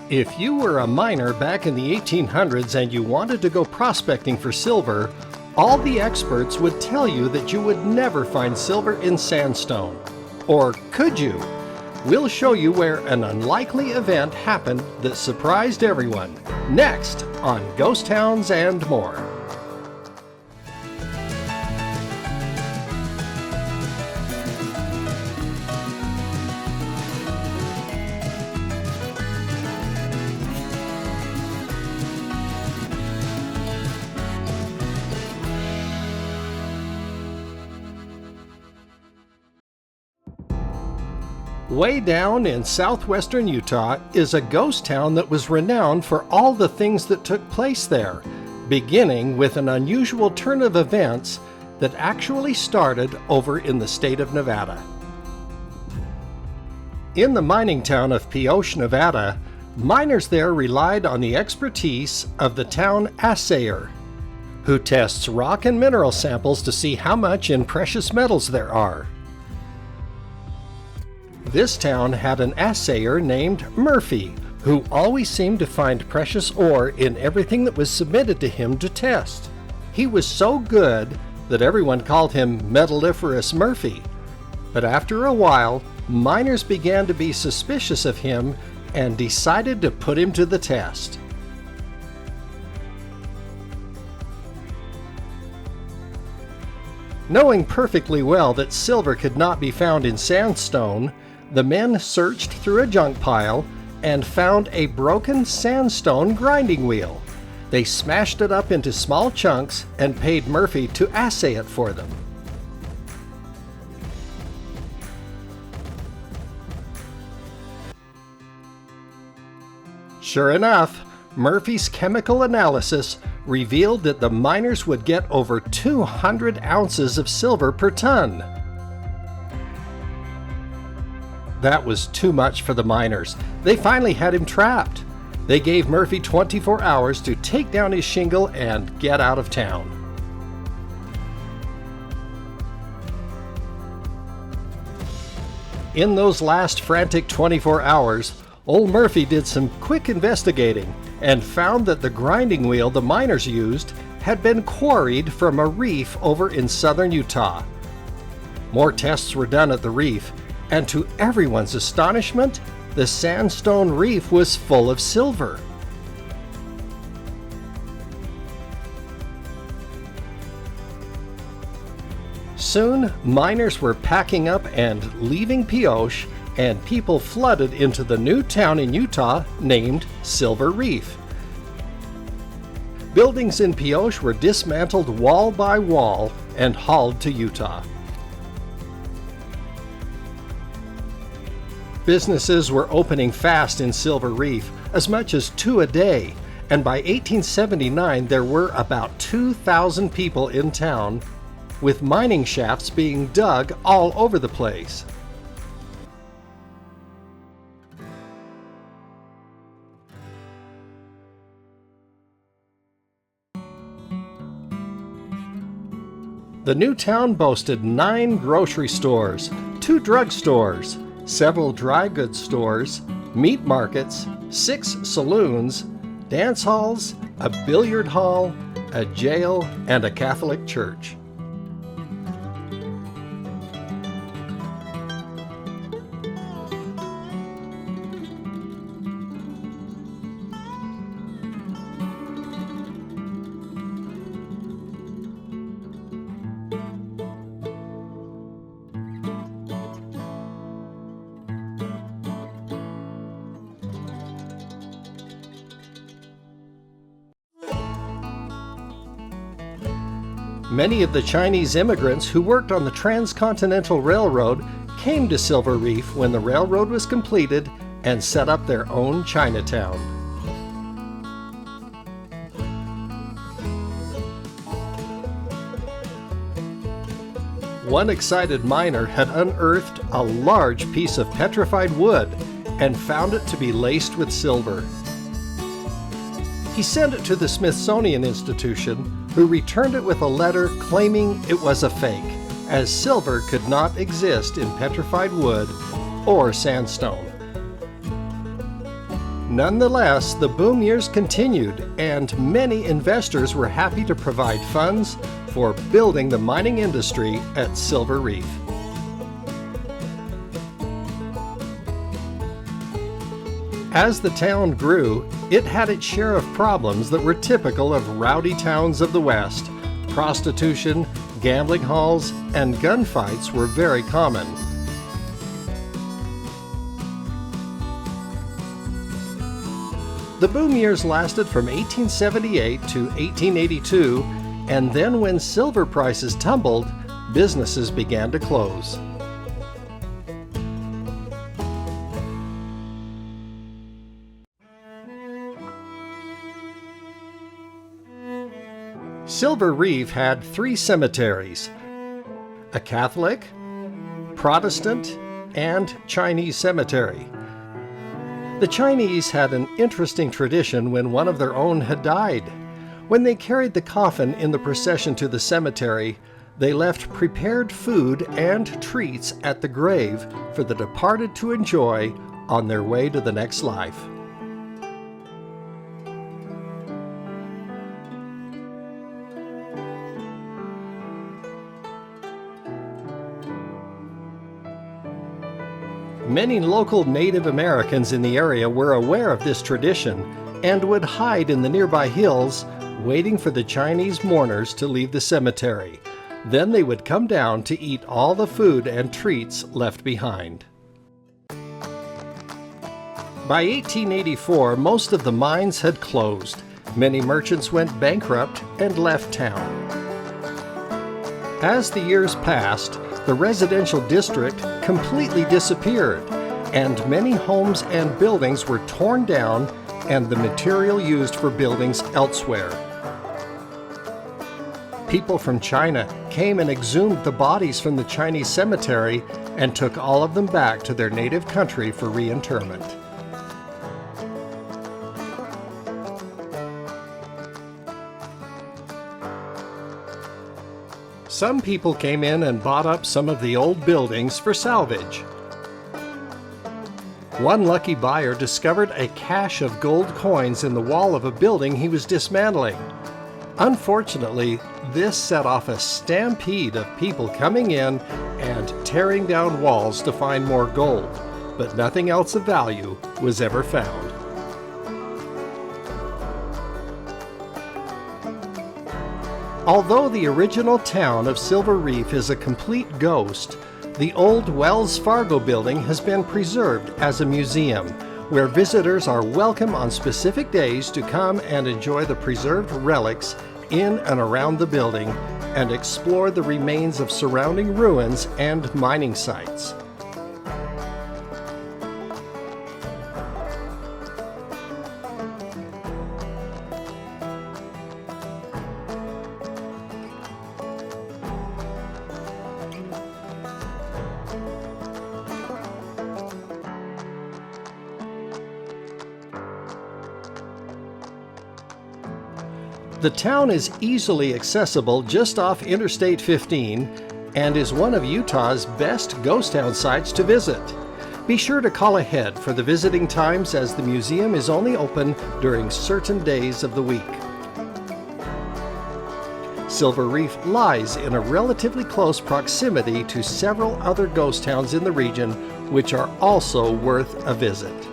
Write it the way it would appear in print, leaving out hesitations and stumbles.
If you were a miner back in the 1800s and you wanted to go prospecting for silver, all the experts would tell you that you would never find silver in sandstone. Or could you? We'll show you where an unlikely event happened that surprised everyone. Next on Ghost Towns and More. Way down in southwestern Utah is a ghost town that was renowned for all the things that took place there, beginning with an unusual turn of events that actually started over in the state of Nevada. In the mining town of Pioche, Nevada, miners there relied on the expertise of the town assayer, who tests rock and mineral samples to see how much in precious metals there are. This town had an assayer named Murphy, who always seemed to find precious ore in everything that was submitted to him to test. He was so good that everyone called him Metalliferous Murphy. But after a while, miners began to be suspicious of him and decided to put him to the test. Knowing perfectly well that silver could not be found in sandstone, the men searched through a junk pile and found a broken sandstone grinding wheel. They smashed it up into small chunks and paid Murphy to assay it for them. Sure enough, Murphy's chemical analysis revealed that the miners would get over 200 ounces of silver per ton. That was too much for the miners. They finally had him trapped. They gave Murphy 24 hours to take down his shingle and get out of town. In those last frantic 24 hours, old Murphy did some quick investigating and found that the grinding wheel the miners used had been quarried from a reef over in southern Utah. More tests were done at the reef, and to everyone's astonishment, the sandstone reef was full of silver. Soon, miners were packing up and leaving Pioche, and people flooded into the new town in Utah named Silver Reef. Buildings in Pioche were dismantled wall by wall and hauled to Utah. Businesses were opening fast in Silver Reef, as much as 2 a day, and by 1879 there were about 2,000 people in town, with mining shafts being dug all over the place. The new town boasted 9 grocery stores, 2 drugstores, several dry goods stores, meat markets, 6 saloons, dance halls, a billiard hall, a jail, and a Catholic church. Many of the Chinese immigrants who worked on the Transcontinental Railroad came to Silver Reef when the railroad was completed and set up their own Chinatown. One excited miner had unearthed a large piece of petrified wood and found it to be laced with silver. He sent it to the Smithsonian Institution, who returned it with a letter claiming it was a fake, as silver could not exist in petrified wood or sandstone. Nonetheless, the boom years continued, and many investors were happy to provide funds for building the mining industry at Silver Reef. As the town grew, it had its share of problems that were typical of rowdy towns of the West. Prostitution, gambling halls, and gunfights were very common. The boom years lasted from 1878 to 1882, and then when silver prices tumbled, businesses began to close. Silver Reef had 3 cemeteries: a Catholic, Protestant, and Chinese cemetery. The Chinese had an interesting tradition when one of their own had died. When they carried the coffin in the procession to the cemetery, they left prepared food and treats at the grave for the departed to enjoy on their way to the next life. Many local Native Americans in the area were aware of this tradition and would hide in the nearby hills, waiting for the Chinese mourners to leave the cemetery. Then they would come down to eat all the food and treats left behind. By 1884, most of the mines had closed. Many merchants went bankrupt and left town. As the years passed, the residential district completely disappeared, and many homes and buildings were torn down and the material used for buildings elsewhere. People from China came and exhumed the bodies from the Chinese cemetery and took all of them back to their native country for reinterment. Some people came in and bought up some of the old buildings for salvage. One lucky buyer discovered a cache of gold coins in the wall of a building he was dismantling. Unfortunately, this set off a stampede of people coming in and tearing down walls to find more gold, but nothing else of value was ever found. Although the original town of Silver Reef is a complete ghost, the old Wells Fargo building has been preserved as a museum, where visitors are welcome on specific days to come and enjoy the preserved relics in and around the building and explore the remains of surrounding ruins and mining sites. The town is easily accessible just off Interstate 15 and is one of Utah's best ghost town sites to visit. Be sure to call ahead for the visiting times, as the museum is only open during certain days of the week. Silver Reef lies in a relatively close proximity to several other ghost towns in the region, which are also worth a visit.